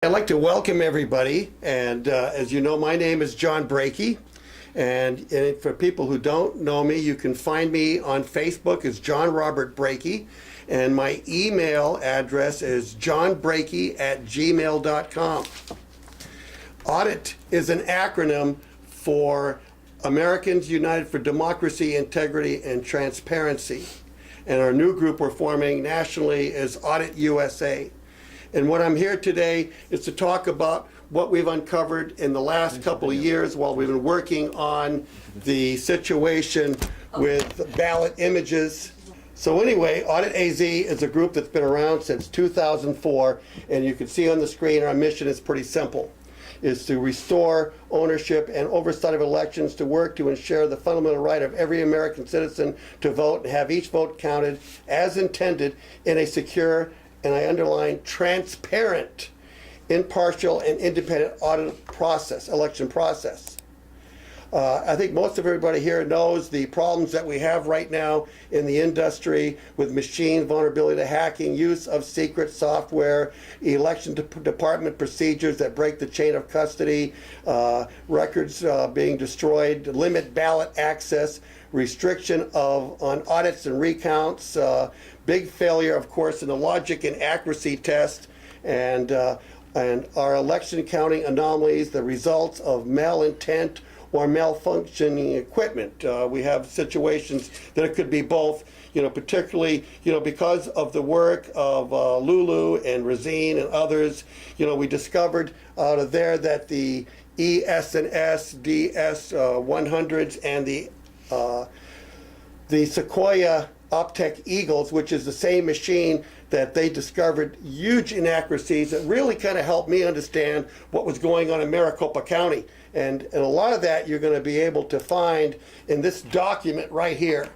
I'd like to welcome everybody, and as you know, my name is John Brakey, and for people who don't know me, you can find me on Facebook as John Robert Brakey, and my email address is johnbrakey@gmail.com. AUDIT is an acronym for Americans United for Democracy, Integrity, and Transparency, and our new group we're forming nationally is AUDIT-USA. And what I'm here today is to talk about what we've uncovered in the last couple of years while we've been working on the situation with ballot images. So anyway, AUDIT-AZ is a group that's been around since 2004, and you can see on the screen our mission is pretty simple. Is to restore ownership and oversight of elections, to work to ensure the fundamental right of every American citizen to vote and have each vote counted as intended in a secure, and I underline transparent, impartial, and independent audit process, election process. I think most of everybody here knows the problems that we have right now in the industry with machine vulnerability to hacking, use of secret software, election department procedures that break the chain of custody, records being destroyed, limit ballot access, restriction on audits and recounts, big failure, of course, in the logic and accuracy test, and our election counting anomalies, the results of malintent or malfunctioning equipment. We have situations that it could be both, particularly, because of the work of Lulu and Razine and others, we discovered out of there that the ES&S, DS-100s, and the Sequoia Optech Eagles, which is the same machine that they discovered huge inaccuracies that really kind of helped me understand what was going on in Maricopa County. And a lot of that you're going to be able to find in this document right here.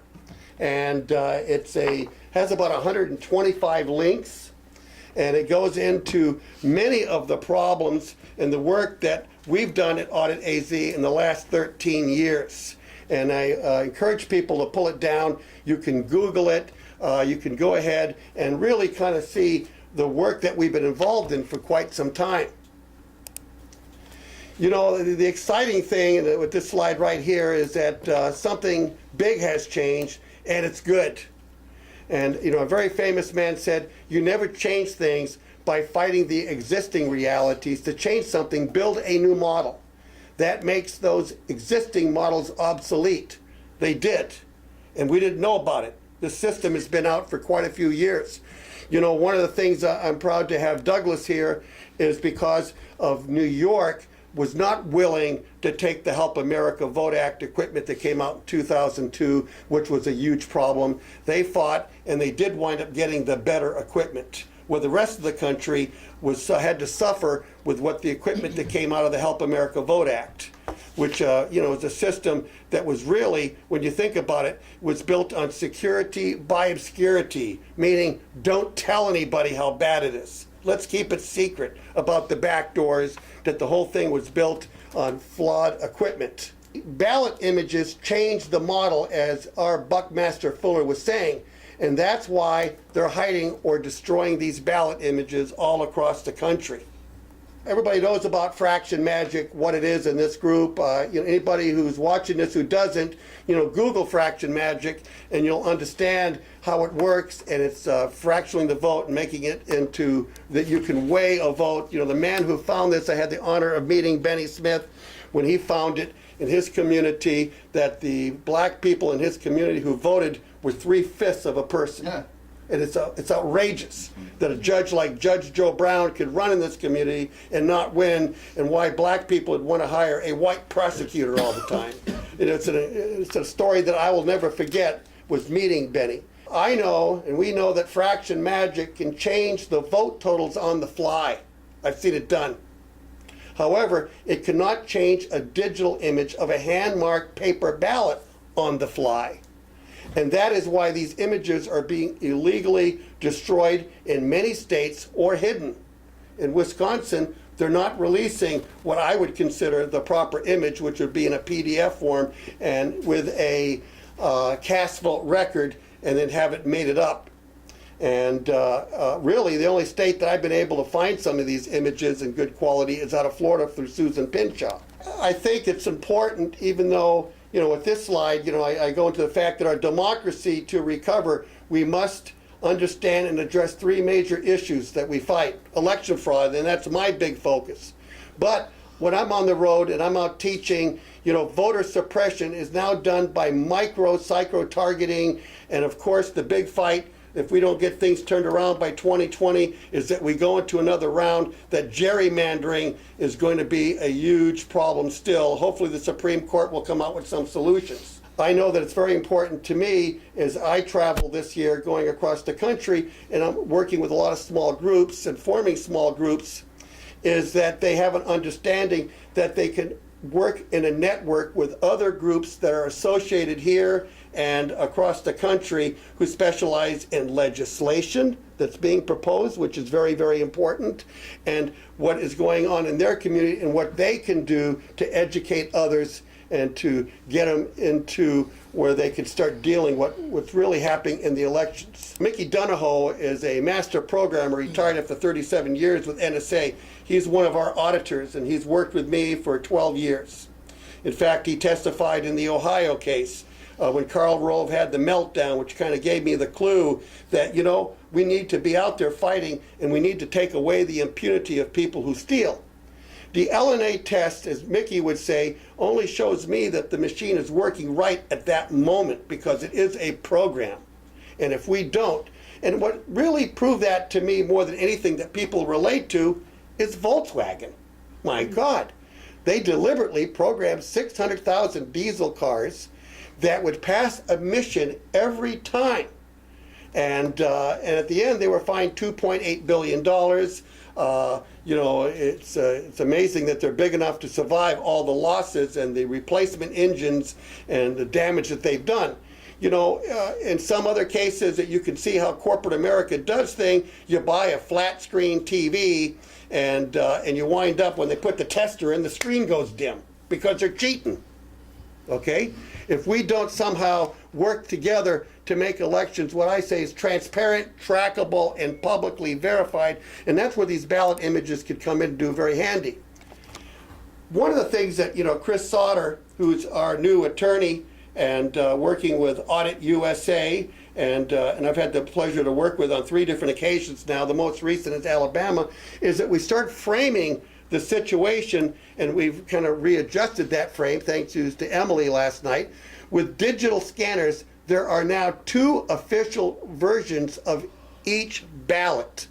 And has about 125 links, and it goes into many of the problems and the work that we've done at AUDIT-AZ in the last 13 years. And I encourage people to pull it down. You can Google it. You can go ahead and really kind of see the work that we've been involved in for quite some time. The exciting thing with this slide right here is that something big has changed, and it's good. And a very famous man said, you never change things by fighting the existing realities. To change something, build a new model. That makes those existing models obsolete. They did, and we didn't know about it. The system has been out for quite a few years. One of the things I'm proud to have Douglas here is because of New York was not willing to take the Help America Vote Act equipment that came out in 2002, which was a huge problem. They fought, and they did wind up getting the better equipment, where the rest of the country had to suffer with what the equipment that came out of the Help America Vote Act, which is a system that was really, when you think about it, was built on security by obscurity, meaning don't tell anybody how bad it is. Let's keep it secret about the back doors, that the whole thing was built on flawed equipment. Ballot images changed the model, as our Buckmaster Fuller was saying, and that's why they're hiding or destroying these ballot images all across the country. Everybody knows about fraction magic, what it is in this group. Anybody who's watching this who doesn't, Google fraction magic, and you'll understand how it works. And it's fractioning the vote and making it into that you can weigh a vote. The man who found this, I had the honor of meeting Benny Smith when he found it in his community, that the black people in his community who voted were 3/5 of a person. Yeah. And it's outrageous that a judge like Judge Joe Brown could run in this community and not win, and why black people would want to hire a white prosecutor all the time. It's a story that I will never forget, was meeting Benny. I know, and we know, that fraction magic can change the vote totals on the fly. I've seen it done. However, it cannot change a digital image of a hand-marked paper ballot on the fly. And that is why these images are being illegally destroyed in many states or hidden. In Wisconsin, they're not releasing what I would consider the proper image, which would be in a PDF form and with a cast vote record, and then have it made it up. And really, the only state that I've been able to find some of these images in good quality is out of Florida through Susan Pinshaw. I think it's important, even though, with this slide, I go into the fact that our democracy to recover, we must understand and address three major issues that we fight. Election fraud, and that's my big focus. But when I'm on the road and I'm out teaching, voter suppression is now done by psycho targeting, and of course the big fight, if we don't get things turned around by 2020, is that we go into another round, that gerrymandering is going to be a huge problem still. Hopefully the Supreme Court will come out with some solutions. I know that it's very important to me as I travel this year going across the country, and I'm working with a lot of small groups and forming small groups, is that they have an understanding that they can work in a network with other groups that are associated here and across the country who specialize in legislation that's being proposed, which is very, very important, and what is going on in their community and what they can do to educate others and to get them into where they can start dealing what's really happening in the elections. Mickey Donahoe is a master programmer, retired after 37 years with NSA. He's one of our auditors, and he's worked with me for 12 years. In fact, he testified in the Ohio case when Karl Rove had the meltdown, which kind of gave me the clue that, we need to be out there fighting, and we need to take away the impunity of people who steal. The LNA test, as Mickey would say, only shows me that the machine is working right at that moment because it is a program. And if we don't, and what really proved that to me more than anything that people relate to is Volkswagen. My God, they deliberately programmed 600,000 diesel cars that would pass a mission every time. And at the end, they were fined $2.8 billion. It's amazing that they're big enough to survive all the losses and the replacement engines and the damage that they've done. In some other cases that you can see how corporate America does things, you buy a flat screen TV and you wind up, when they put the tester in, the screen goes dim because they're cheating. Okay? If we don't somehow work together to make elections, what I say is transparent, trackable, and publicly verified, and that's where these ballot images could come in and do very handy. One of the things that, Chris Sauter, who's our new attorney and working with AUDIT-USA, and I've had the pleasure to work with on 3 different occasions now, the most recent is Alabama, is that we start framing the situation, and we've kind of readjusted that frame, thanks to Emily last night. With digital scanners, there are now 2 official versions of each ballot.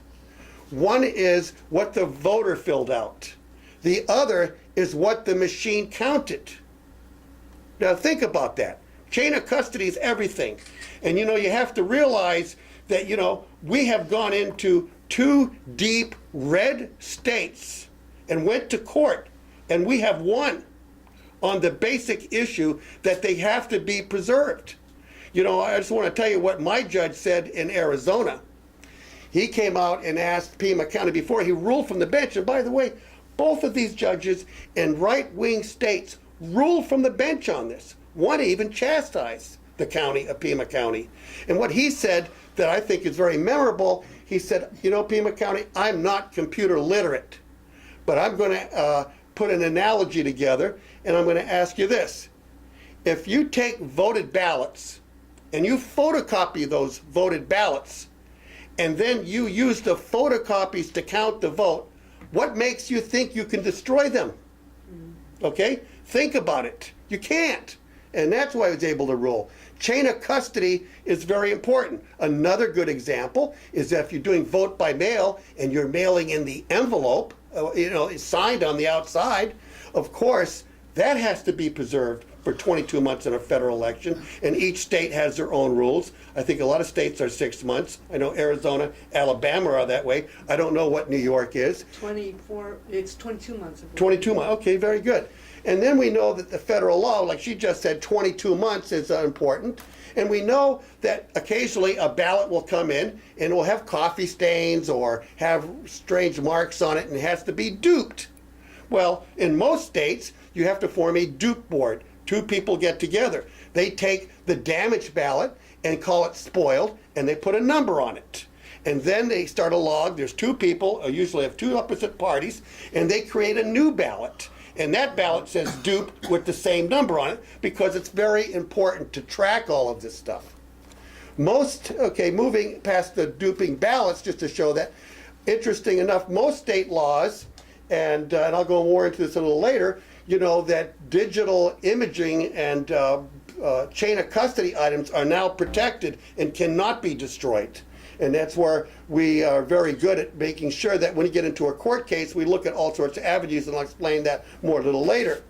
One is what the voter filled out. The other is what the machine counted. Now think about that. Chain of custody is everything. And you have to realize that, we have gone into 2 deep red states and went to court, and we have won on the basic issue that they have to be preserved. I just want to tell you what my judge said in Arizona. He came out and asked Pima County before he ruled from the bench, and by the way, both of these judges in right-wing states ruled from the bench on this. One even chastised the county of Pima County. And what he said that I think is very memorable, he said, Pima County, I'm not computer literate, but I'm going to put an analogy together, and I'm going to ask you this. If you take voted ballots and you photocopy those voted ballots, and then you use the photocopies to count the vote, what makes you think you can destroy them? Okay? Think about it. You can't. And that's why I was able to rule. Chain of custody is very important. Another good example is that if you're doing vote by mail and you're mailing in the envelope, it's signed on the outside, of course, that has to be preserved for 22 months in a federal election, and each state has their own rules. I think a lot of states are 6 months. I know Arizona, Alabama are that way. I don't know what New York is. 24, it's 22 months. 22 months, okay, very good. And then we know that the federal law, like she just said, 22 months is important. And we know that occasionally a ballot will come in and it will have coffee stains or have strange marks on it and it has to be duped. Well, in most states, you have to form a dupe board. 2 people get together. They take the damaged ballot and call it spoiled, and they put a number on it. And then they start a log. There's two people, usually have two opposite parties, and they create a new ballot. And that ballot says dupe with the same number on it because it's very important to track all of this stuff. Moving past the duping ballots, just to show that, interesting enough, most state laws, and I'll go more into this a little later, you know, that digital imaging and chain of custody items are now protected and cannot be destroyed. And that's where we are very good at making sure that when you get into a court case, we look at all sorts of avenues, and I'll explain that more a little later.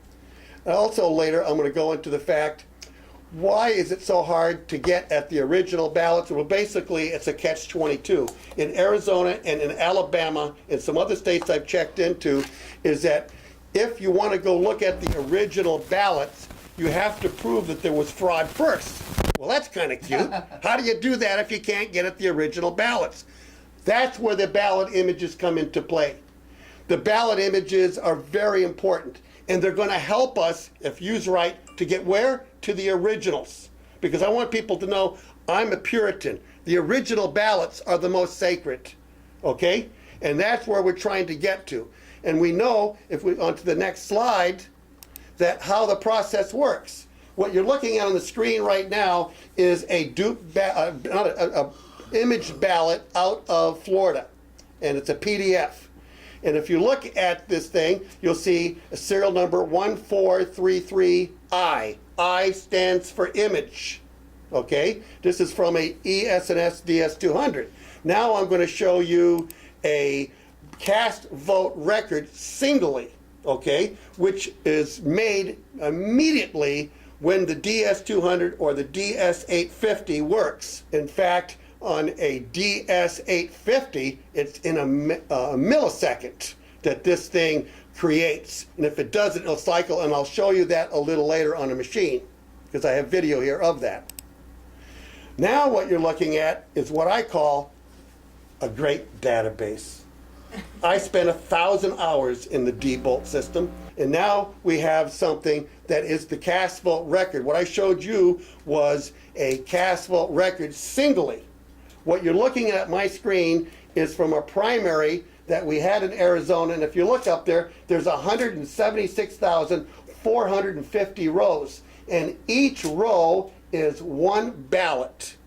Also later, I'm going to go into the fact, why is it so hard to get at the original ballots? Well, basically, it's a catch-22. In Arizona and in Alabama and some other states I've checked into, is that if you want to go look at the original ballots, you have to prove that there was fraud first. Well, that's kind of cute. How do you do that if you can't get at the original ballots? That's where the ballot images come into play. The ballot images are very important, and they're going to help us, if used right, to get where? To the originals. Because I want people to know I'm a Puritan. The original ballots are the most sacred, okay? And that's where we're trying to get to. And we know, if we onto the next slide, that how the process works. What you're looking at on the screen right now is a image ballot out of Florida, and it's a PDF. And if you look at this thing, you'll see a serial number 1433I. I stands for image. Okay, this is from a ES&S DS200. Now I'm going to show you a cast vote record singly, okay, which is made immediately when the DS200 or the DS850 works. In fact, on a DS850, it's in a millisecond that this thing creates. And if it doesn't, it'll cycle, and I'll show you that a little later on a machine, because I have video here of that. Now what you're looking at is what I call a great database. I spent 1,000 hours in the D-Bolt system, and now we have something that is the cast vote record. What I showed you was a cast vote record singly. What you're looking at my screen is from a primary that we had in Arizona, and if you look up there, there's 176,450 rows, and each row is one ballot.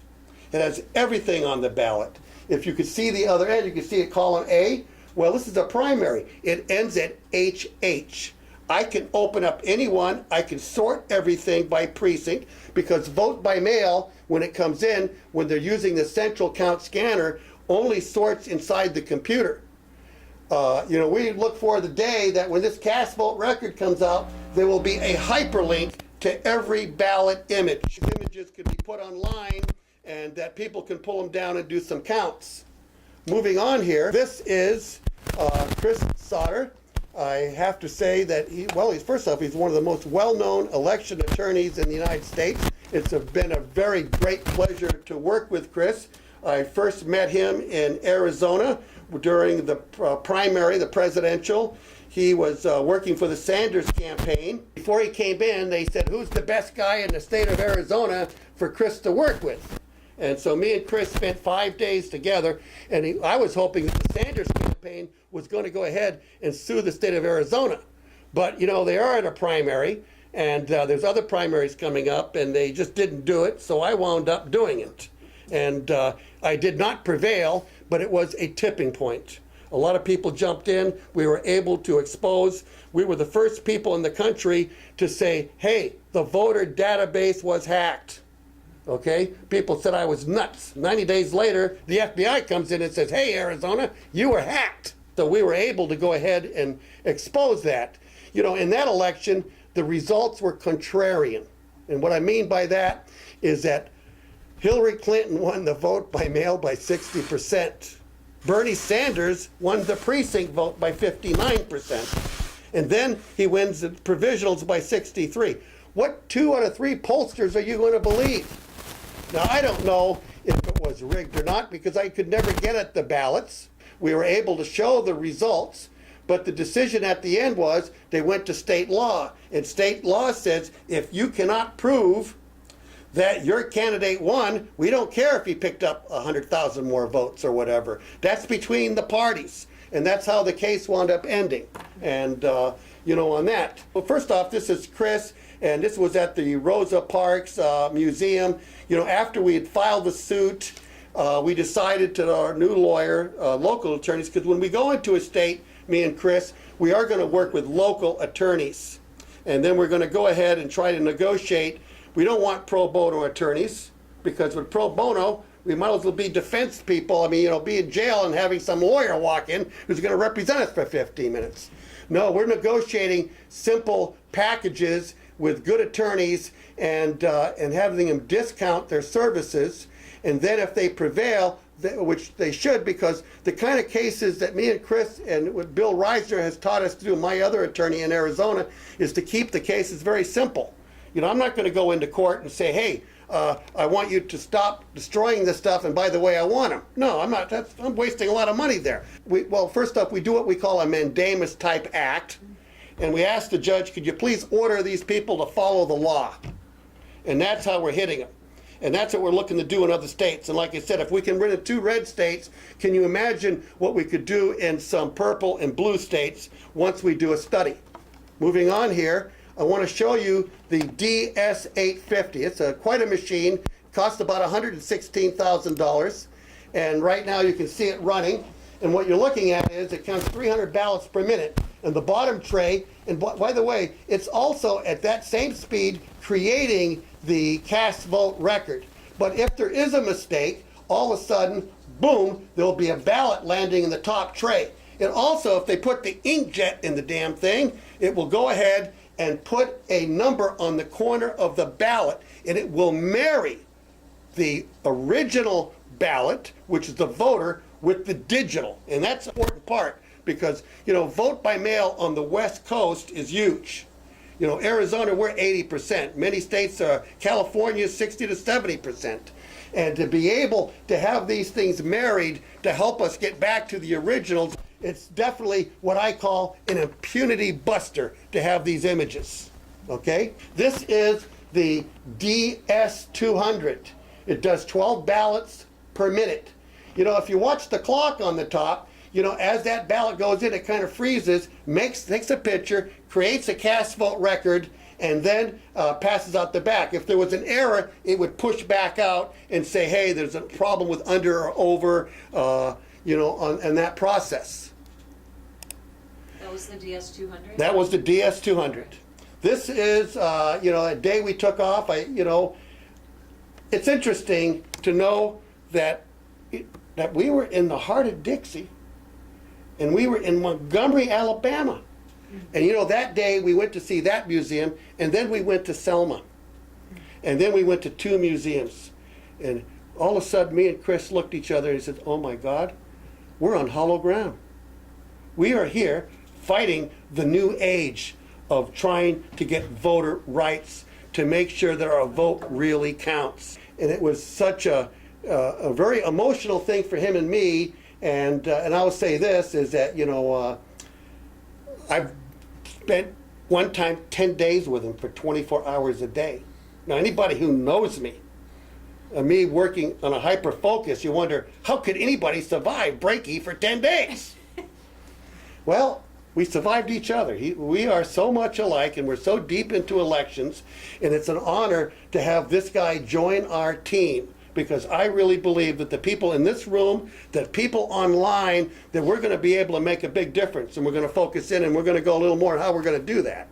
It has everything on the ballot. If you could see the other end, you can see it column A. Well, this is a primary. It ends at HH. I can open up any one. I can sort everything by precinct, because vote by mail, when it comes in, when they're using the central count scanner, only sorts inside the computer. You know, we look for the day that when this cast vote record comes out, there will be a hyperlink to every ballot image. Images can be put online, and that people can pull them down and do some counts. Moving on here, this is Chris Sauter. I have to say that first off, he's one of the most well-known election attorneys in the United States. It's been a very great pleasure to work with Chris. I first met him in Arizona during the primary, the presidential. He was working for the Sanders campaign. Before he came in, they said, who's the best guy in the state of Arizona for Chris to work with? And so me and Chris spent 5 days together, and I was hoping that the Sanders campaign was going to go ahead and sue the state of Arizona. But, you know, they are at a primary, and there's other primaries coming up, and they just didn't do it, so I wound up doing it. And I did not prevail, but it was a tipping point. A lot of people jumped in. We were able to expose. We were the first people in the country to say, hey, the voter database was hacked. Okay? People said I was nuts. 90 days later, the FBI comes in and says, hey, Arizona, you were hacked. So we were able to go ahead and expose that. You know, in that election, the results were contrarian. And what I mean by that is that Hillary Clinton won the vote by mail by 60%. Bernie Sanders won the precinct vote by 59%. And then he wins the provisionals by 63. What 2 out of 3 pollsters are you going to believe? Now, I don't know if it was rigged or not, because I could never get at the ballots. We were able to show the results, but the decision at the end was they went to state law. And state law says if you cannot prove that your candidate won. We don't care if he picked up 100,000 more votes or whatever. That's between the parties. And that's how the case wound up ending. And, on that. Well, first off, this is Chris, and this was at the Rosa Parks Museum. After we had filed the suit, we decided to our new lawyer, local attorneys, because when we go into a state, me and Chris, we are going to work with local attorneys. And then we're going to go ahead and try to negotiate. We don't want pro bono attorneys, because with pro bono, we might as well be defense people. Be in jail and having some lawyer walk in who's going to represent us for 15 minutes. No, we're negotiating simple packages with good attorneys and having them discount their services. And then if they prevail, which they should, because the kind of cases that me and Chris and what Bill Reisner has taught us to do, my other attorney in Arizona, is to keep the cases very simple. I'm not going to go into court and say, hey, I want you to stop destroying this stuff, and by the way, I want them. No, I'm not. I'm wasting a lot of money there. Well, first off, we do what we call a mandamus type act, and we ask the judge, could you please order these people to follow the law? And that's how we're hitting them. And that's what we're looking to do in other states. And like I said, if we can win in 2 red states, can you imagine what we could do in some purple and blue states once we do a study? Moving on here, I want to show you the DS-850. It's quite a machine. It costs about $116,000. And right now you can see it running. And what you're looking at is it counts 300 ballots per minute. And the bottom tray, and by the way, it's also at that same speed creating the cast vote record. But if there is a mistake, all of a sudden, boom, there'll be a ballot landing in the top tray. And also, if they put the inkjet in the damn thing, it will go ahead and put a number on the corner of the ballot, and it will marry the original ballot, which is the voter, with the digital. And that's an important part, because, vote by mail on the West Coast is huge. Arizona, we're 80%. Many states are, California, 60 to 70%. And to be able to have these things married to help us get back to the originals, it's definitely what I call an impunity buster to have these images. Okay? This is the DS-200. It does 12 ballots per minute. If you watch the clock on the top, as that ballot goes in, it kind of freezes, takes a picture, creates a cast vote record, and then passes out the back. If there was an error, it would push back out and say, hey, there's a problem with under or over, on that process. That was the DS-200? That was the DS-200. This is, a day we took off. It's interesting to know that we were in the heart of Dixie, and we were in Montgomery, Alabama. And that day we went to see that museum, and then we went to Selma. And then we went to 2 museums. And all of a sudden, me and Chris looked at each other and said, oh my God, we're on hollow ground. We are here fighting the new age of trying to get voter rights to make sure that our vote really counts. And it was such a very emotional thing for him and me. And I will say this, is that, I've spent one time 10 days with him for 24 hours a day. Now, anybody who knows me, me working on a hyper focus, you wonder, how could anybody survive Brakey for 10 days? Well, we survived each other. We are so much alike, and we're so deep into elections, and it's an honor to have this guy join our team, because I really believe that the people in this room, that people online, that we're going to be able to make a big difference, and we're going to focus in, and we're going to go a little more on how we're going to do that.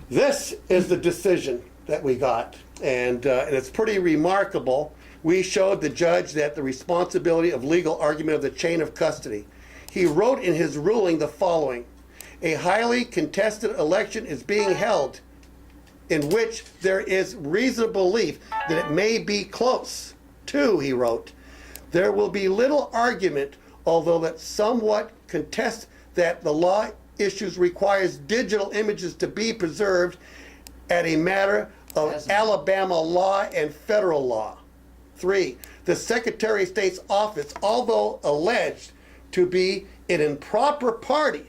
This is the decision that we got, and it's pretty remarkable. We showed the judge that the responsibility of legal argument of the chain of custody. He wrote in his ruling the following: a highly contested election is being held in which there is reasonable belief that it may be close. 2, he wrote, there will be little argument, although that somewhat contest that the law issues requires digital images to be preserved at a matter of Alabama law and federal law. 3, the Secretary of State's office, although alleged to be an improper party,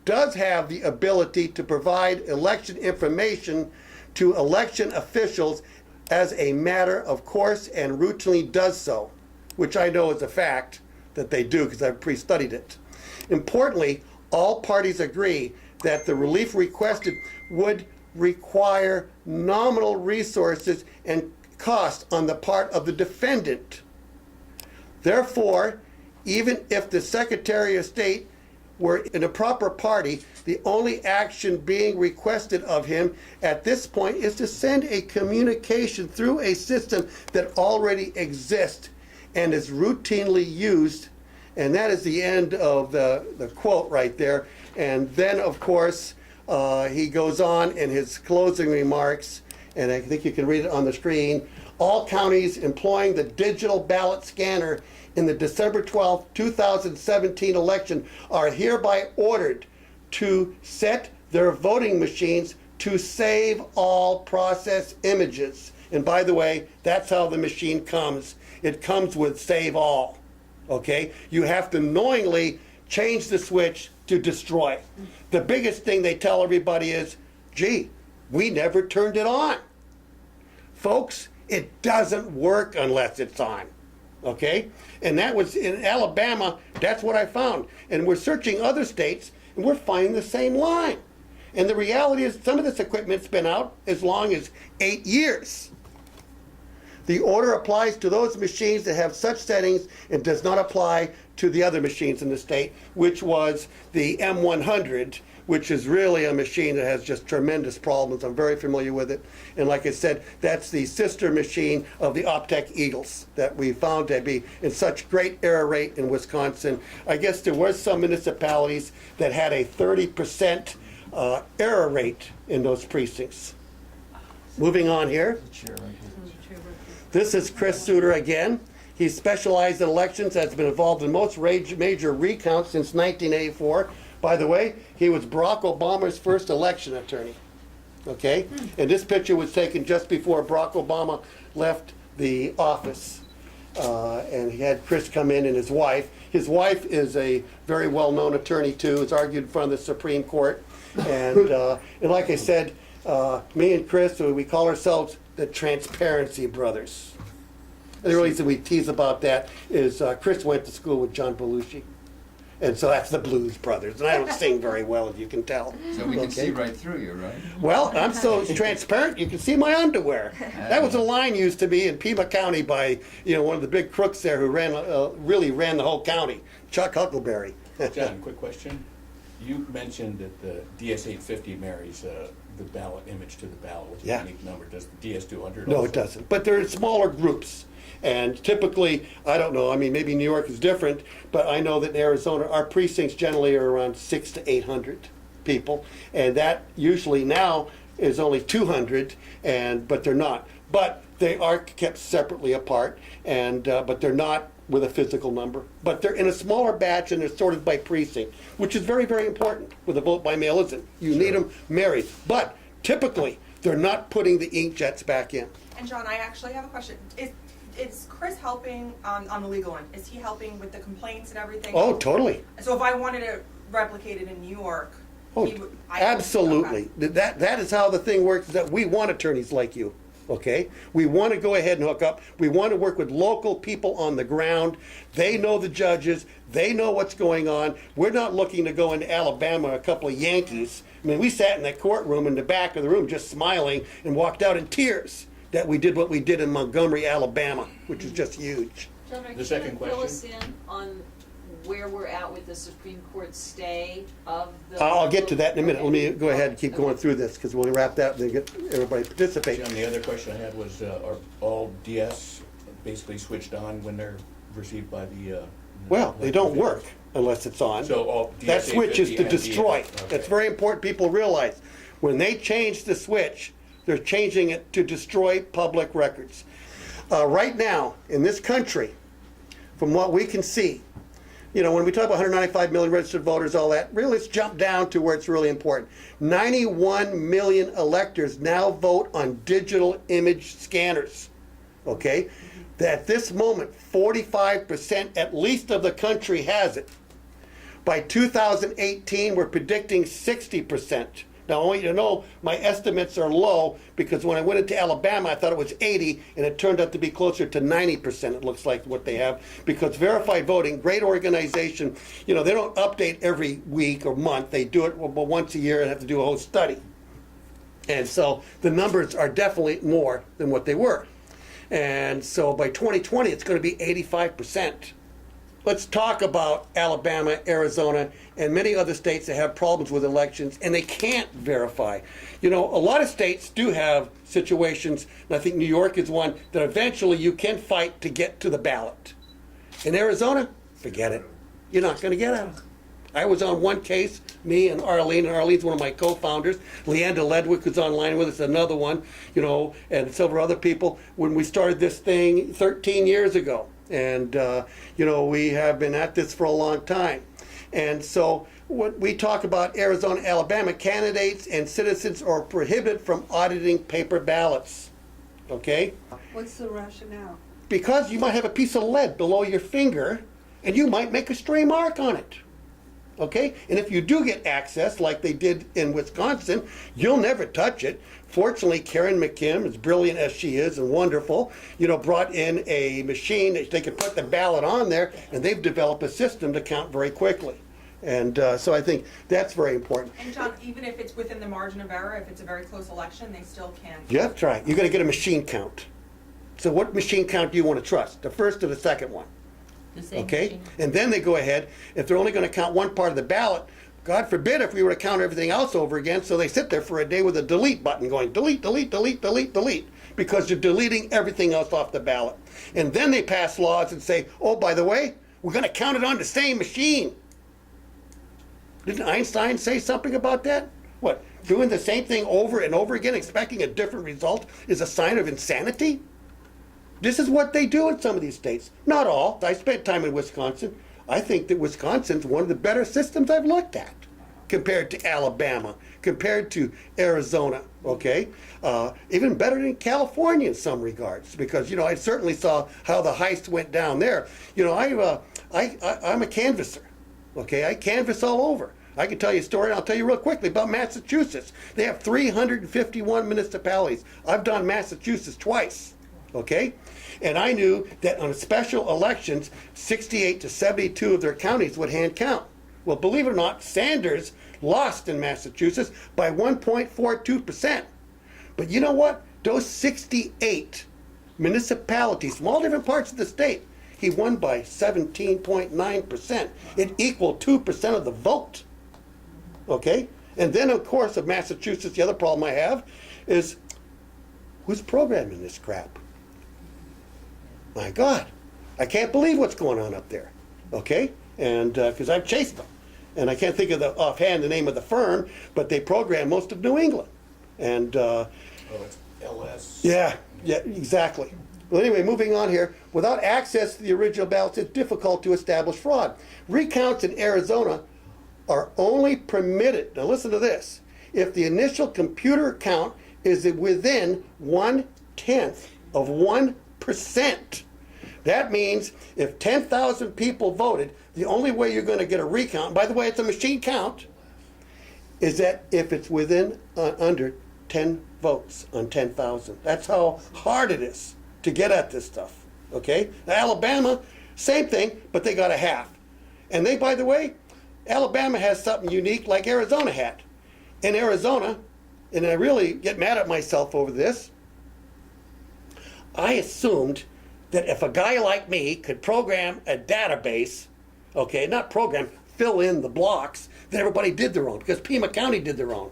does have the ability to provide election information to election officials as a matter of course and routinely does so, which I know is a fact that they do because I've pre-studied it. Importantly, all parties agree that the relief requested would require nominal resources and cost on the part of the defendant. Therefore, even if the Secretary of State were in a proper party, the only action being requested of him at this point is to send a communication through a system that already exists and is routinely used. And that is the end of the quote right there. And then, of course, he goes on in his closing remarks, and I think you can read it on the screen. All counties employing the digital ballot scanner in the December 12, 2017 election are hereby ordered to set their voting machines to save all process images. And by the way, that's how the machine comes. It comes with save all, okay? You have to knowingly change the switch to destroy. The biggest thing they tell everybody is, gee, we never turned it on. Folks, it doesn't work unless it's on, okay? And that was in Alabama, that's what I found. And we're searching other states, and we're finding the same line. And the reality is some of this equipment's been out as long as 8 years. The order applies to those machines that have such settings and does not apply to the other machines in the state, which was the M100, which is really a machine that has just tremendous problems. I'm very familiar with it. And like I said, that's the sister machine of the Optech Eagles that we found to be in such great error rate in Wisconsin. I guess there were some municipalities that had a 30% error rate in those precincts. Moving on here. This is Chris Suter again. He's specialized in elections, has been involved in most major recounts since 1984. By the way, he was Barack Obama's first election attorney. Okay? And this picture was taken just before Barack Obama left the office. And he had Chris come in and his wife. His wife is a very well-known attorney too, has argued in front of the Supreme Court. And like I said, me and Chris, we call ourselves the Transparency Brothers. And the reason we tease about that is Chris went to school with John Belushi. And so that's the Blues Brothers. And I don't sing very well, as you can tell. So we can see right through you, right? Well, I'm so transparent, you can see my underwear. That was a line used to be in Pima County by, one of the big crooks there who really ran the whole county, Chuck Huckleberry. John, quick question. You mentioned that the DS-850 marries the ballot image to the ballot with a Yeah. unique number. Does the DS-200 No, also? it doesn't. But they're smaller groups. And typically, I don't know, maybe New York is different, but I know that in Arizona, our precincts generally are around 600 to 800 people. And that usually now is only 200, but they're not. But they are kept separately apart, but they're not with a physical number. But they're in a smaller batch and they're sorted by precinct, which is very, very important with a vote by mail, isn't it? You need them married. But typically, they're not putting the inkjets back in. And John, I actually have a question. Is Chris helping on the legal end? Is he helping with the complaints and everything? Oh, totally. So if I wanted to replicate it in New York, Oh, he would, absolutely. Okay. That is how the thing works, is that we want attorneys like you, okay? We want to go ahead and hook up. We want to work with local people on the ground. They know the judges. They know what's going on. We're not looking to go into Alabama, a couple of Yankees. We sat in that courtroom in the back of the room just smiling and walked out in tears that we did what we did in Montgomery, Alabama, which is just huge. John, are The you second gonna fill question. us in on where we're at with the Supreme Court stay of the? I'll get to that in a minute. Okay. Let me go ahead and keep Okay. going through this because we'll wrap that up and then get everybody to participate. John, the other question I had was, are all DS basically switched on when they're received by the? Well, they don't work unless it's on. So all That switch is to DS-850 and destroy. okay. That's very important people realize. When they change the switch, they're changing it to destroy public records. Right now, in this country, from what we can see, when we talk about 195 million registered voters, all that, really let's jump down to where it's really important. 91 million electors now vote on digital image scanners, okay? At this moment, 45% at least of the country has it. By 2018, we're predicting 60%. Now, I want you to know my estimates are low because when I went into Alabama, I thought it was 80, and it turned out to be closer to 90%, it looks like what they have. Because verified voting, great organization, you know, they don't update every week or month. They do it once a year and have to do a whole study. And so the numbers are definitely more than what they were. And so by 2020, it's going to be 85%. Let's talk about Alabama, Arizona, and many other states that have problems with elections and they can't verify. You know, a lot of states do have situations, and I think New York is one, that eventually you can fight to get to the ballot. In Arizona, forget it. You're not going to get it. I was on one case, me and Arlene's one of my co-founders. Leanda Ledwick was online with us, another one, you know, and several other people when we started this thing 13 years ago. And, you know, we have been at this for a long time. And so when we talk about Arizona, Alabama, candidates and citizens are prohibited from auditing paper ballots. Okay? What's the rationale? Because you might have a piece of lead below your finger and you might make a stray mark on it. Okay? And if you do get access, like they did in Wisconsin, you'll never touch it. Fortunately, Karen McKim, as brilliant as she is and wonderful, you know, brought in a machine that they could put the ballot on there, and they've developed a system to count very quickly. And so I think that's very important. And John, even if it's within the margin of error, if it's a very close election, they still can. Yeah, that's right. You're going to get a machine count. So what machine count do you want to trust? The first or the second one? The same Okay? machine. And then they go ahead, if they're only going to count one part of the ballot, God forbid if we were to count everything else over again, so they sit there for a day with a delete button going, delete, delete, delete, delete, delete, because you're deleting everything else off the ballot. And then they pass laws and say, oh, by the way, we're going to count it on the same machine. Didn't Einstein say something about that? What, doing the same thing over and over again, expecting a different result is a sign of insanity? This is what they do in some of these states. Not all. I spent time in Wisconsin. I think that Wisconsin's one of the better systems I've looked at compared to Alabama, compared to Arizona, okay? Even better than California in some regards, because, you know, I certainly saw how the heist went down there. You know, I'm a canvasser, okay? I canvass all over. I can tell you a story, and I'll tell you real quickly about Massachusetts. They have 351 municipalities. I've done Massachusetts twice, okay? And I knew that on special elections, 68 to 72 of their counties would hand count. Well, believe it or not, Sanders lost in Massachusetts by 1.42%. But you know what? Those 68 municipalities from all different parts of the state, he won by 17.9%. It equaled 2% of the vote. Okay? And then, of course, of Massachusetts, the other problem I have is who's programming this crap? My God, I can't believe what's going on up there, okay? And because I've chased them. And I can't think of the offhand the name of the firm, but they program most of New England. And it's LS. yeah, exactly. Well, anyway, moving on here. Without access to the original ballots, it's difficult to establish fraud. Recounts in Arizona are only permitted, now listen to this, if the initial computer count is within 1/10 of 1%. That means if 10,000 people voted, the only way you're going to get a recount, by the way, it's a machine count, is that if it's within under 10 votes on 10,000. That's how hard it is to get at this stuff. Okay? Now, Alabama, same thing, but they got a half. And they, by the way, Alabama has something unique like Arizona had. In Arizona, and I really get mad at myself over this, I assumed that if a guy like me could program a database, okay, not program, fill in the blocks, that everybody did their own, because Pima County did their own.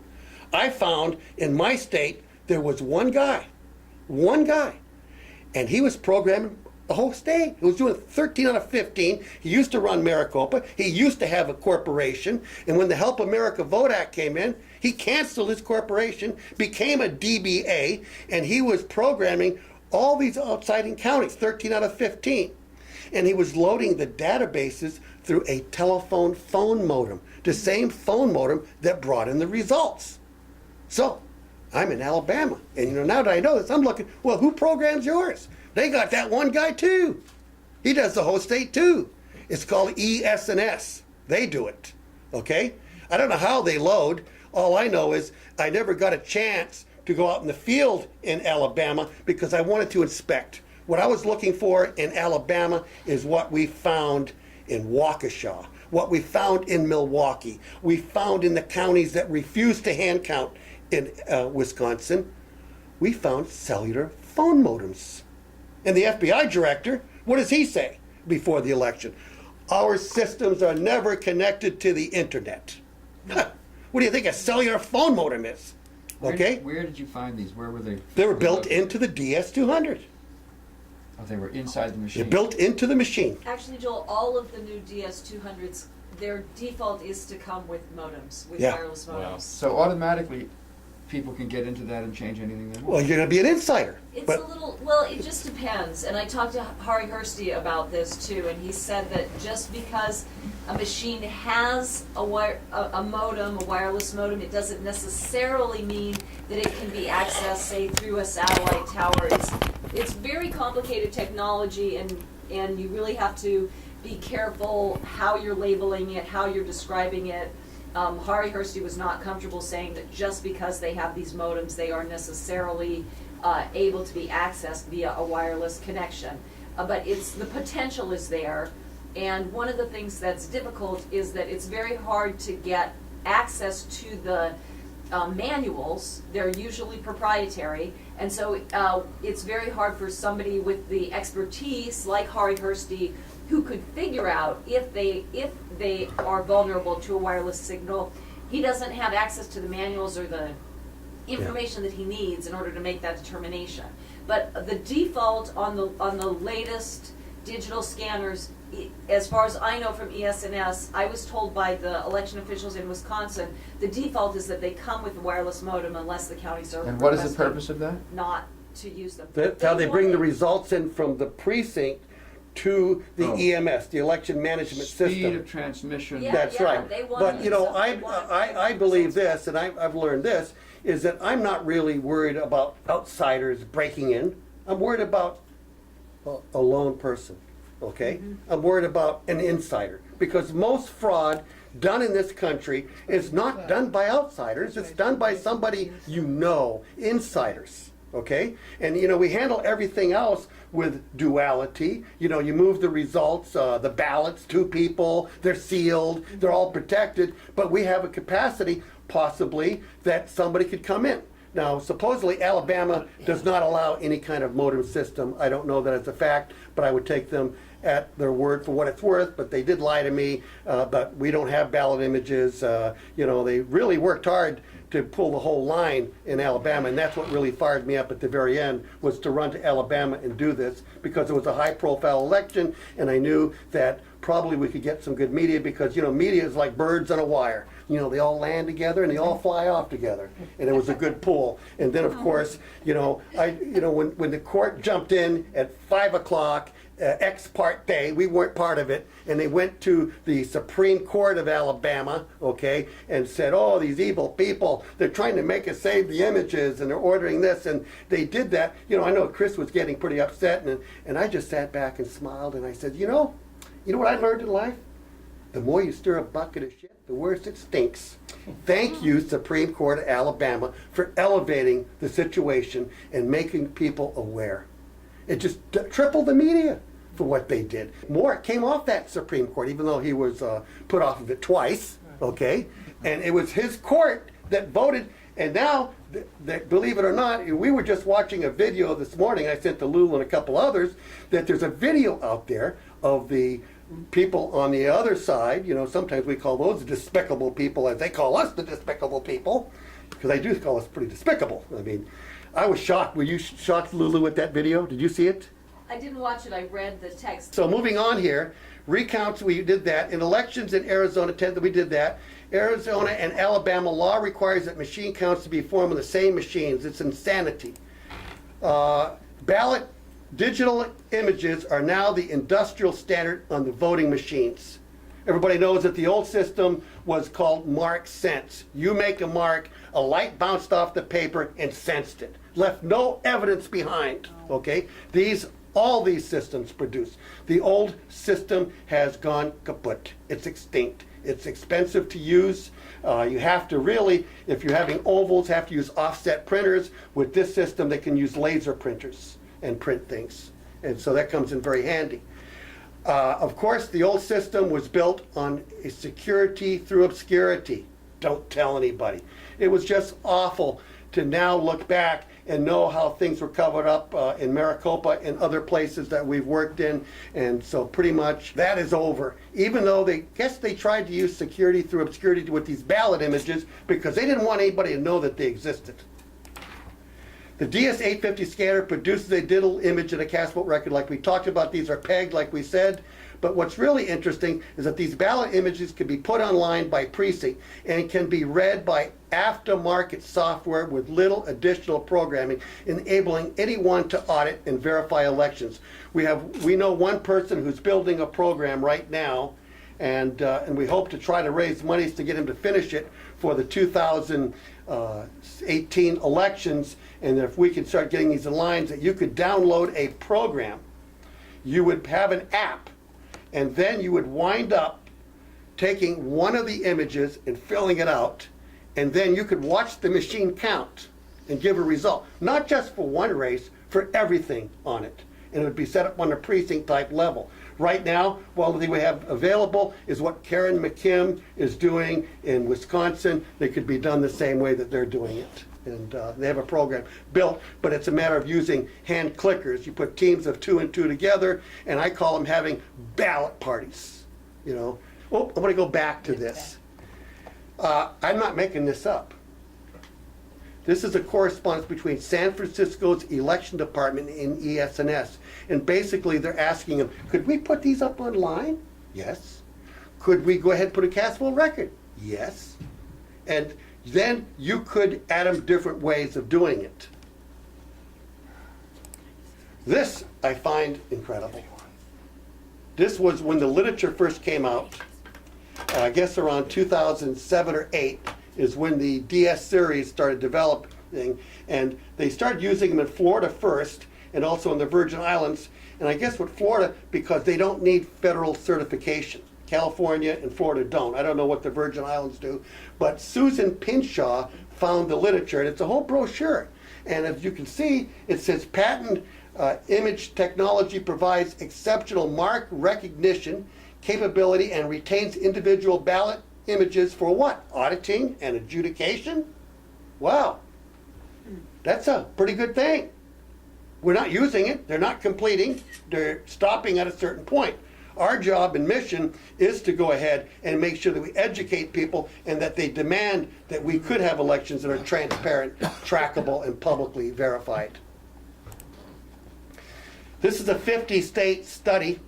I found in my state there was one guy, and he was programming the whole state. He was doing 13 out of 15. He used to run Maricopa. He used to have a corporation, and when the Help America Vote Act came in, he canceled his corporation, became a DBA, and he was programming all these outside counties, 13 out of 15. And he was loading the databases through a telephone phone modem, the same phone modem that brought in the results. So, I'm in Alabama, and you know, now that I know this, I'm looking, well, who programs yours? They got that one guy too. He does the whole state too. It's called ES&S. They do it, okay? I don't know how they load All I know is I never got a chance to go out in the field in Alabama because I wanted to inspect. What I was looking for in Alabama is what we found in Waukesha, what we found in Milwaukee, we found in the counties that refused to hand count in Wisconsin. We found cellular phone modems. And the FBI director, what does he say before the election? Our systems are never connected to the internet. What do you think a cellular phone modem is? Okay? Where did you find these? Where were they? They were built into the DS200. Oh, they were inside the They're machine. built into the machine. Actually, Joel, all of the new DS200s, their default is to come with modems, with Yeah. wireless Wow. modems. So automatically, people can get into that and change anything they want. Well, you're going to be an insider. It's But a little, well, it just depends, and I talked to Hari Hursty about this too, and he said that just because a machine has a modem, a wireless modem, it doesn't necessarily mean that it can be accessed, say, through a satellite tower. It's very complicated technology, and you really have to be careful how you're labeling it, how you're describing it. Hari Hursty was not comfortable saying that just because they have these modems, they are necessarily able to be accessed via a wireless connection. But the potential is there, and one of the things that's difficult is that it's very hard to get access to the manuals. They're usually proprietary, and so it's very hard for somebody with the expertise like Hari Hursty, who could figure out if they are vulnerable to a wireless signal. He doesn't have access to the manuals or the information that he needs in order to make that determination. But the default on the latest digital scanners, as far as I know from ES&S, I was told by the election officials in Wisconsin, the default is that they come with a wireless modem unless the county server And what is the requested purpose of that? not to use them. that's how they bring the wanted- results in from the precinct to the Oh. EMS, the election management Speed system. of transmission. Yeah. That's right. they wanted But, you know, something- I, they wanted I believe results. this, and I've learned this, is that I'm not really worried about outsiders breaking in. I'm worried about a lone person, okay? Mm-hmm. I'm worried about an insider. Because most fraud done in this country is not done by outsiders, it's done by somebody you know, insiders, okay? And, you know, we handle everything else with duality. You know, you move the results, the ballots to people, they're sealed, they're all protected, but we have a capacity, possibly, that somebody could come in. Now, supposedly Alabama does not allow any kind of modem system. I don't know that it's a fact, but I would take them at their word for what it's worth, but they did lie to me, but we don't have ballot images. You know, they really worked hard to pull the whole line in Alabama, and that's what really fired me up at the very end, was to run to Alabama and do this, because it was a high-profile election, and I knew that probably we could get some good media, because, you know, media is like birds on a wire. You know, they all land together and they all fly off together, and it was a good pull. And then, of course, you know, when the court jumped in at 5 o'clock, ex parte, we weren't part of it, and they went to the Supreme Court of Alabama, okay, and said, oh, these evil people, they're trying to make us save the images, and they're ordering this, and they did that. You know, I know Chris was getting pretty upset, and I just sat back and smiled, and I said, you know what I learned in life? The more you stir a bucket of shit, the worse it stinks. Thank you, Supreme Court of Alabama, for elevating the situation and making people aware. It just tripled the media for what they did. Moore came off that Supreme Court, even though he was put off of it twice, okay? And it was his court that voted, and now, believe it or not, we were just watching a video this morning, I sent to Lou and a couple others, that there's a video out there of the people on the other side. You know, sometimes we call those despicable people, as they call us the despicable people, because they do call us pretty despicable. I mean, I was shocked. Were you shocked, Lulu, at that video? Did you see it? I didn't watch it, I read the text. So moving on here, recounts, we did that. In elections in Arizona, 10th, we did that. Arizona and Alabama law requires that machine counts to be formed on the same machines. It's insanity. Ballot digital images are now the industrial standard on the voting machines. Everybody knows that the old system was called mark sense. You make a mark, a light bounced off the paper and sensed it. Left no evidence behind, okay? All these systems produce. The old system has gone kaput. It's extinct. It's expensive to use. You have to really, if you're having ovals, have to use offset printers. With this system, they can use laser printers and print things. And so that comes in very handy. Of course, the old system was built on a security through obscurity. Don't tell anybody. It was just awful to now look back and know how things were covered up in Maricopa and other places that we've worked in. And so pretty much that is over. Even though they tried to use security through obscurity with these ballot images because they didn't want anybody to know that they existed. The DS-850 scanner produces a digital image and a cast vote record like we talked about. These are pegged like we said. But what's really interesting is that these ballot images can be put online by precinct and can be read by aftermarket software with little additional programming, enabling anyone to audit and verify elections. We know one person who's building a program right now, and we hope to try to raise monies to get him to finish it for the 2018 elections. And if we can start getting these in lines, that you could download a program, you would have an app, and then you would wind up taking one of the images and filling it out, and then you could watch the machine count and give a result, not just for one race, for everything on it. And it would be set up on a precinct type level. Right now, what we have available is what Karen McKim is doing in Wisconsin. They could be done the same way that they're doing it. And they have a program built, but it's a matter of using hand clickers. You put teams of 2 and 2 together, and I call them having ballot parties. You know, oh, I'm going to go back to this. I'm not making this up. This is a correspondence between San Francisco's election department and ES&S. And basically they're asking them, could we put these up online? Yes. Could we go ahead and put a cast vote record? Yes. And then you could add them different ways of doing it. This I find incredible. This was when the literature first came out. I guess around 2007 or 8 is when the DS series started developing, and they started using them in Florida first and also in the Virgin Islands. And I guess with Florida, because they don't need federal certification. California and Florida don't. I don't know what the Virgin Islands do. But Susan Pinshaw found the literature, and it's a whole brochure. And as you can see, it says patent image technology provides exceptional mark recognition capability and retains individual ballot images for what? Auditing and adjudication? Wow. That's a pretty good thing. We're not using it. They're not completing. They're stopping at a certain point. Our job and mission is to go ahead and make sure that we educate people and that they demand that we could have elections that are transparent, trackable, and publicly verified. This is a 50-state study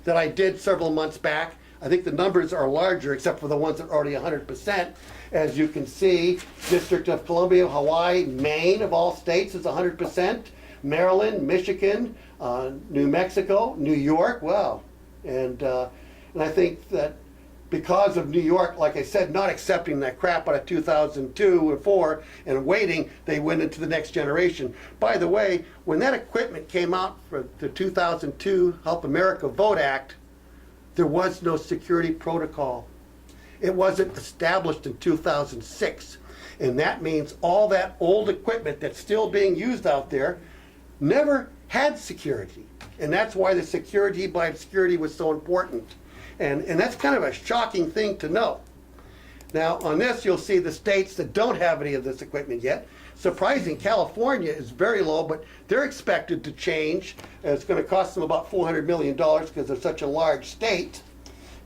that I did several months back. I think the numbers are larger except for the ones that are already 100%. As you can see, District of Columbia, Hawaii, Maine of all states is 100%. Maryland, Michigan, New Mexico, New York, wow. And I think that because of New York, like I said, not accepting that crap out of 2002 or 4 and waiting, they went into the next generation. By the way, when that equipment came out for the 2002 Help America Vote Act, there was no security protocol. It wasn't established in 2006. And that means all that old equipment that's still being used out there never had security. And that's why the security by obscurity was so important. And that's kind of a shocking thing to know. Now on this you'll see the states that don't have any of this equipment yet. Surprising, California is very low, but they're expected to change. It's going to cost them about $400 million because they're such a large state.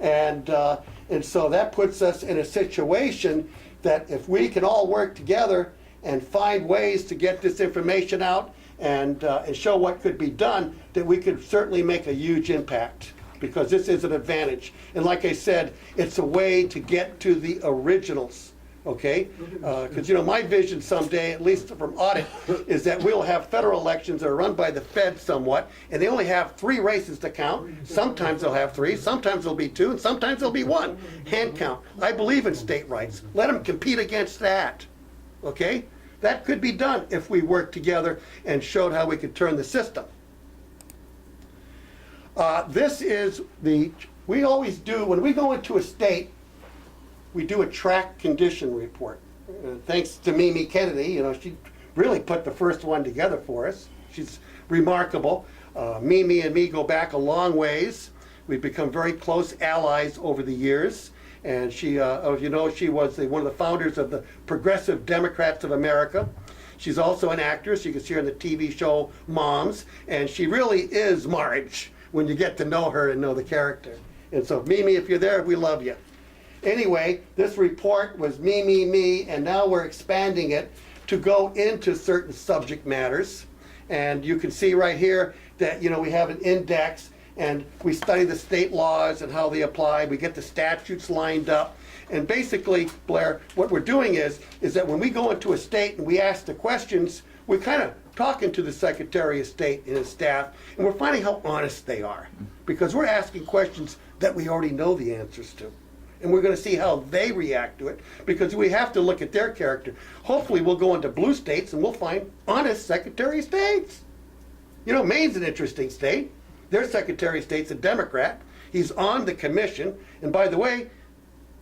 And so that puts us in a situation that if we can all work together and find ways to get this information out and show what could be done, that we could certainly make a huge impact, because this is an advantage. And like I said, it's a way to get to the originals, okay? Because my vision someday, at least from audit, is that we'll have federal elections that are run by the Fed somewhat, and they only have 3 races to count. Sometimes they'll have 3, sometimes there'll be 2, and sometimes there'll be 1. Hand count. I believe in state rights. Let them compete against that, okay? That could be done if we worked together and showed how we could turn the system. This is we always do, when we go into a state, we do a track condition report. Thanks to Mimi Kennedy, you know, she really put the first one together for us. She's remarkable. Mimi and me go back a long ways. We've become very close allies over the years. And she, as you know, she was one of the founders of the Progressive Democrats of America. She's also an actress. You can see her in the TV show Moms. And she really is Marge when you get to know her and know the character. And so, Mimi, if you're there, we love you. Anyway, this report was me, and now we're expanding it to go into certain subject matters. And you can see right here that, you know, we have an index, and we study the state laws and how they apply. We get the statutes lined up. And basically, Blair, what we're doing is that when we go into a state and we ask the questions, we're kind of talking to the Secretary of State and his staff, and we're finding how honest they are. Because we're asking questions that we already know the answers to. And we're going to see how they react to it, because we have to look at their character. Hopefully we'll go into blue states and we'll find honest Secretary of States. You know, Maine's an interesting state. Their Secretary of State's a Democrat. He's on the commission. And by the way,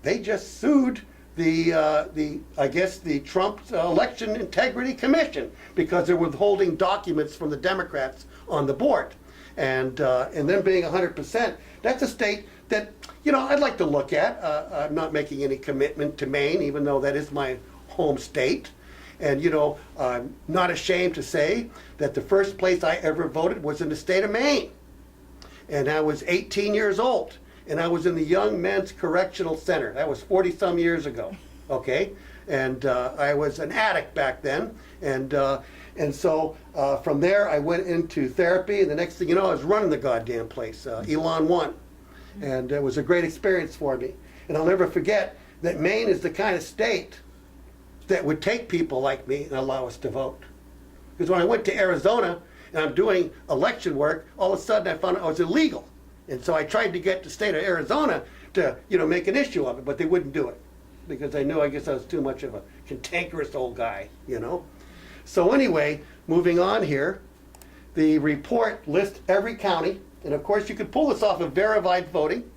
they just sued I guess the Trump Election Integrity Commission because they're withholding documents from the Democrats on the board. And them being 100%, that's a state that, you know, I'd like to look at. I'm not making any commitment to Maine, even though that is my home state. And, you know, I'm not ashamed to say that the first place I ever voted was in the state of Maine. And I was 18 years old. And I was in the Young Men's Correctional Center. That was 40-some years ago, okay? And I was an addict back then. And so from there, I went into therapy. And the next thing you know, I was running the goddamn place, Elon 1. And it was a great experience for me. And I'll never forget that Maine is the kind of state that would take people like me and allow us to vote. Because when I went to Arizona and I'm doing election work, all of a sudden I found out I was illegal. And so I tried to get the state of Arizona to, you know, make an issue of it, but they wouldn't do it. Because they knew, I guess, I was too much of a cantankerous old guy, you know. So anyway, moving on here, the report lists every county. And of course, you could pull this off of verified voting,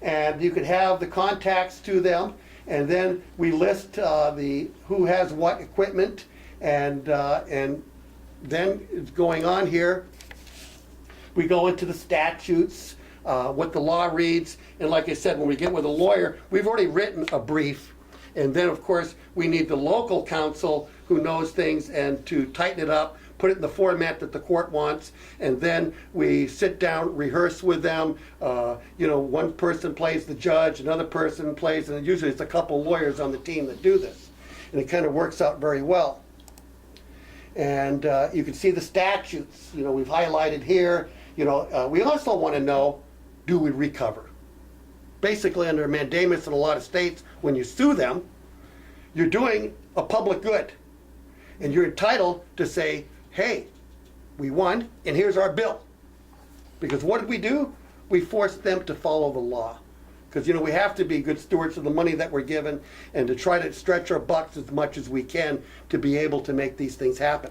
and you could have the contacts to them, and then we list who has what equipment, and then it's going on here. We go into the statutes, what the law reads, and like I said, when we get with a lawyer, we've already written a brief, and then of course we need the local counsel who knows things and to tighten it up, put it in the format that the court wants, and then we sit down, rehearse with them. You know, one person plays the judge, another person plays, and usually it's a couple lawyers on the team that do this. And it kind of works out very well. And you can see the statutes, you know, we've highlighted here. You know, we also want to know, do we recover? Basically, under mandamus in a lot of states, when you sue them, you're doing a public good. And you're entitled to say, hey, we won, and here's our bill. Because what did we do? We forced them to follow the law. Because, you know, we have to be good stewards of the money that we're given and to try to stretch our bucks as much as we can to be able to make these things happen.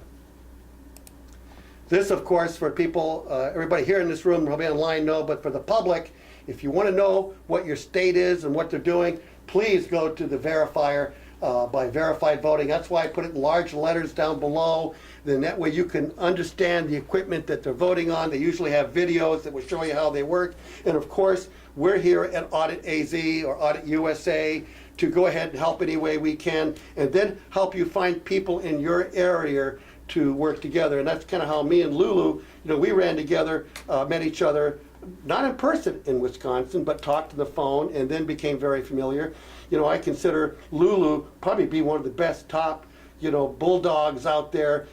This, of course, for people, everybody here in this room, probably online know, but for the public, if you want to know what your state is and what they're doing, please go to the verifier by verified voting. That's why I put it in large letters down below. Then that way you can understand the equipment that they're voting on. They usually have videos that will show you how they work. And of course, we're here at AUDIT-AZ or AUDIT-USA to go ahead and help any way we can, and then help you find people in your area to work together. And that's kind of how me and Lulu, you know, we ran together, met each other, not in person in Wisconsin, but talked to the phone and then became very familiar. You know, I consider Lulu probably be one of the best top, you know, bulldogs out there,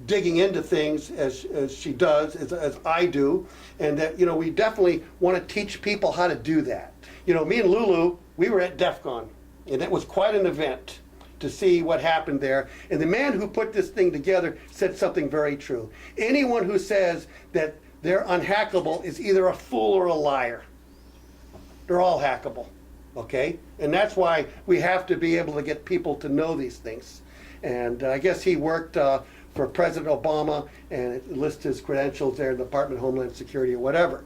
digging into things as she does, as I do, and that, you know, we definitely want to teach people how to do that. You know, me and Lulu, we were at DEF CON, and it was quite an event to see what happened there. And the man who put this thing together said something very true. Anyone who says that they're unhackable is either a fool or a liar. They're all hackable, okay? And that's why we have to be able to get people to know these things. And I guess he worked for President Obama, and it lists his credentials there in the Department of Homeland Security or whatever.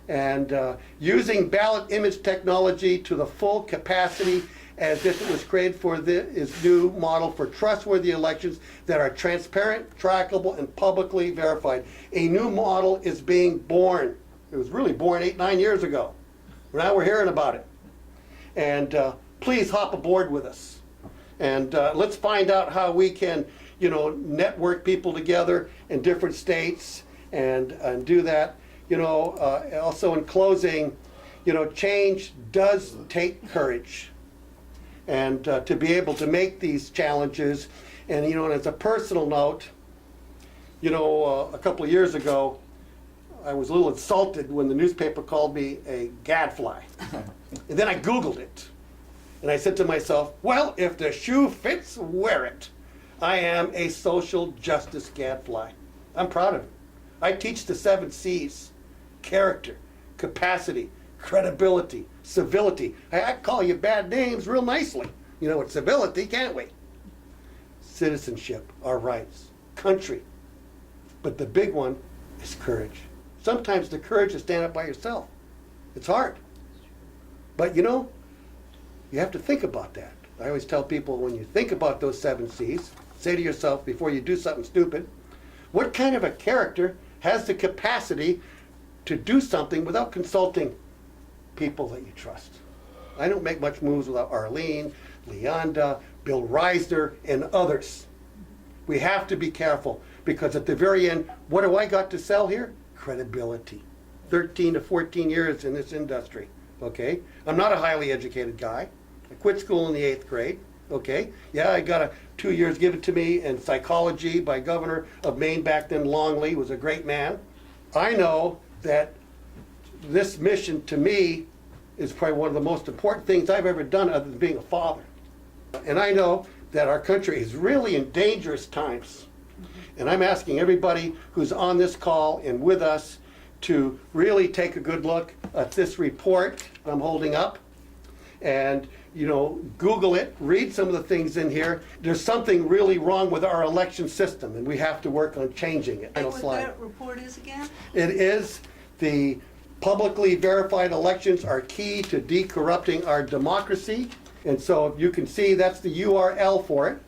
And using ballot image technology to the full capacity as if it was created for this new model for trustworthy elections that are transparent, trackable, and publicly verified. A new model is being born. It was really born 8-9 years ago. Now we're hearing about it. And please hop aboard with us. And let's find out how we can, network people together in different states and do that. Also in closing, change does take courage. And to be able to make these challenges, and and as a personal note, a couple of years ago, I was a little insulted when the newspaper called me a gadfly. And then I Googled it. And I said to myself, well, if the shoe fits, wear it. I am a social justice gadfly. I'm proud of it. I teach the 7 C's: character, capacity, credibility, civility. I call you bad names real nicely. With civility, can't we? Citizenship, our rights, country. But the big one is courage. Sometimes the courage to stand up by yourself. It's hard. But you have to think about that. I always tell people, when you think about those 7 C's, say to yourself before you do something stupid, what kind of a character has the capacity to do something without consulting people that you trust? I don't make much moves without Arlene, Leonda, Bill Reisner, and others. We have to be careful, because at the very end, what do I got to sell here? Credibility. 13 to 14 years in this industry, okay? I'm not a highly educated guy. I quit school in the 8th grade, okay? Yeah, I got 2 years given to me in psychology by Governor of Maine back then, Longley, was a great man. I know that this mission to me is probably one of the most important things I've ever done other than being a father. And I know that our country is really in dangerous times. And I'm asking everybody who's on this call and with us to really take a good look at this report I'm holding up. And, Google it, read some of the things in here. There's something really wrong with our election system, and we have to work on changing it. Final What slide. that report is again? It is the publicly verified elections are key to decorrupting our democracy. And so you can see that's the URL for it.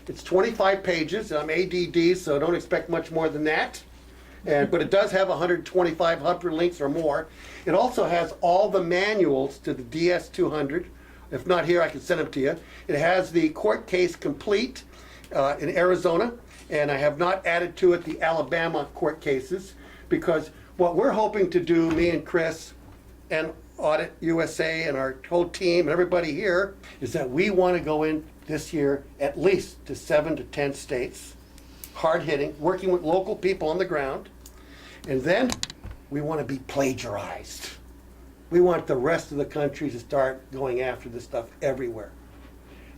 It's 25 pages. I'm ADD, so don't expect much more than that. But it does have 125 hyperlinks or more. It also has all the manuals to the DS200. If not here, I can send them to you. It has the court case complete in Arizona, and I have not added to it the Alabama court cases, because what we're hoping to do, me and Chris and AUDIT-USA and our whole team and everybody here, is that we want to go in this year at least to 7 to 10 states, hard hitting, working with local people on the ground. And then we want to be plagiarized. We want the rest of the country to start going after this stuff everywhere.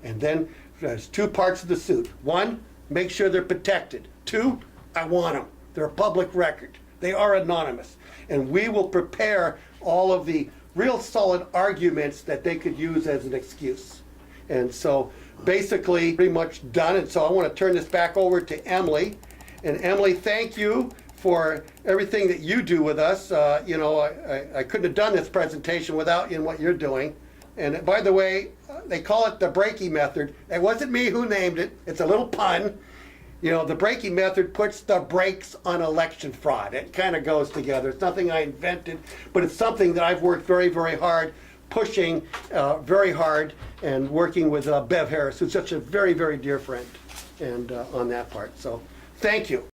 And then there's 2 parts of the suit. 1, make sure they're protected. 2, I want them. They're a public record. They are anonymous. And we will prepare all of the real solid arguments that they could use as an excuse. And so basically pretty much done. And so I want to turn this back over to Emily. And Emily, thank you for everything that you do with us. I couldn't have done this presentation without you and what you're doing. And by the way, they call it the Brakey method. It wasn't me who named it. It's a little pun. The Brakey method puts the brakes on election fraud. It kind of goes together. It's nothing I invented, but it's something that I've worked very, very hard, pushing very hard, and working with Bev Harris, who's such a very, very dear friend, and on that part. So thank you.